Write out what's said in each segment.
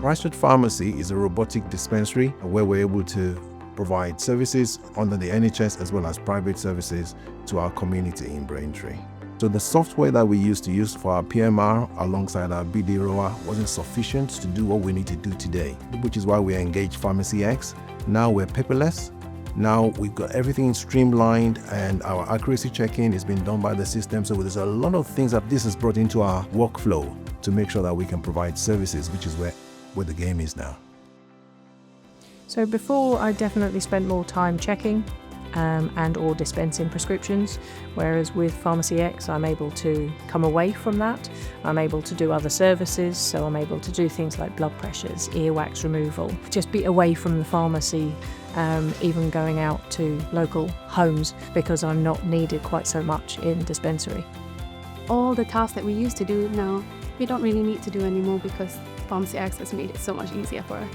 Christchurch Pharmacy is a robotic dispensary where we're able to provide services under the NHS as well as private services to our community in Braintree. So the software that we used to use for our PMR alongside our BD rower wasn't sufficient to do what we need to do today, which is why we engaged PharmacyX. Now we're paperless. Now we've got everything streamlined and our accuracy checking is being done by the system. So there's a lot of things that this has brought into our workflow to make sure that we can provide services, which is where the game is now. So before, I definitely spent more time checking and or dispensing prescriptions, whereas with PharmacyX I'm able to come away from that. I'm able to do other services, so I'm able to do things like blood pressures, earwax removal, just be away from the pharmacy, even going out to local homes because I'm not needed quite so much in dispensary. All the tasks that we used to do now, we don't really need to do anymore because PharmacyX has made it so much easier for us.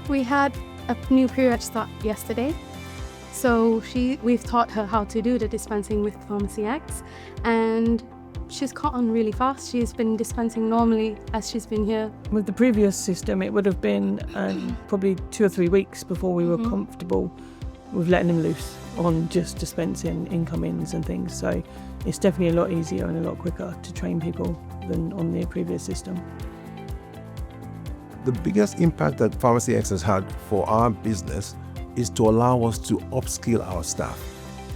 We had a new period start yesterday. So we've taught her how to do the dispensing with PharmacyX, and she's caught on really fast. She's been dispensing normally as she's been here. With the previous system, it would have been probably 2 or 3 weeks before we were comfortable with letting them loose on just dispensing income-ins and things. So it's definitely a lot easier and a lot quicker to train people than on the previous system. The biggest impact that PharmacyX has had for our business is to allow us to upskill our staff.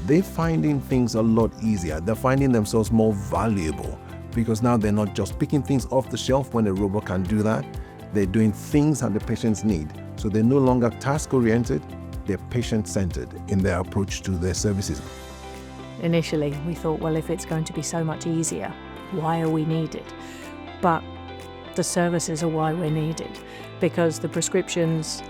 They're finding things a lot easier. They're finding themselves more valuable because now they're not just picking things off the shelf when a robot can do that. They're doing things that the patients need. So they're no longer task-oriented, they're patient-centered in their approach to their services. Initially, we thought, well, if it's going to be so much easier, why are we needed? But the services are why we're needed, because the prescriptions,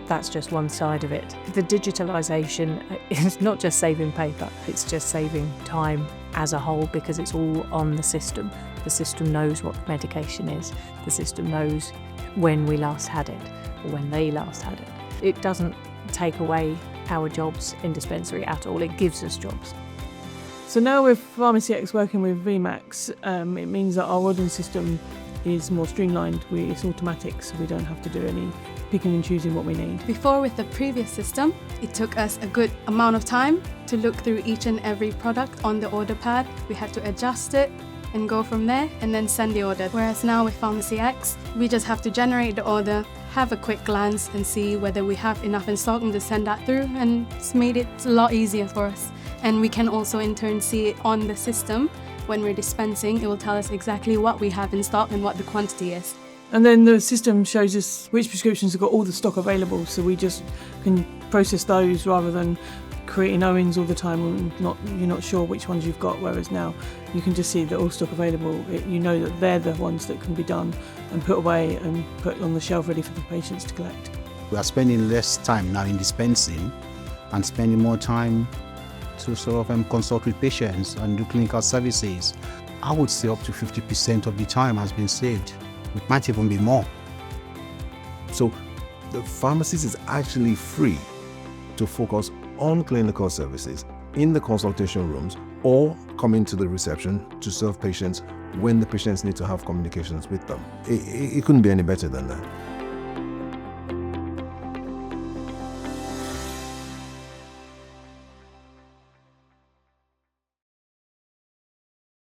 that's just one side of it. The digitalisation is not just saving paper, it's just saving time as a whole because it's all on the system. The system knows what medication is. The system knows when we last had it or when they last had it. It doesn't take away our jobs in dispensary at all, it gives us jobs. So now with PharmacyX working with VMAX, it means that our ordering system is more streamlined. It's automatic, so we don't have to do any picking and choosing what we need. Before, with the previous system, it took us a good amount of time to look through each and every product on the order pad. We had to adjust it and go from there and then send the order. Whereas now with PharmacyX, we just have to generate the order, have a quick glance and see whether we have enough in stock and to send that through, and it's made it a lot easier for us. And we can also in turn see it on the system. When we're dispensing, it will tell us exactly what we have in stock and what the quantity is. And then the system shows us which prescriptions have got all the stock available, so we just can process those rather than creating owings all the time and you're not sure which ones you've got, whereas now you can just see that all stock available. You know that they're the ones that can be done and put away and put on the shelf ready for the patients to collect. We are spending less time now in dispensing and spending more time to sort of consult with patients and do clinical services. I would say up to 50% of the time has been saved. It might even be more. So the pharmacist is actually free to focus on clinical services in the consultation rooms or come into the reception to serve patients when the patients need to have communications with them. It couldn't be any better than that.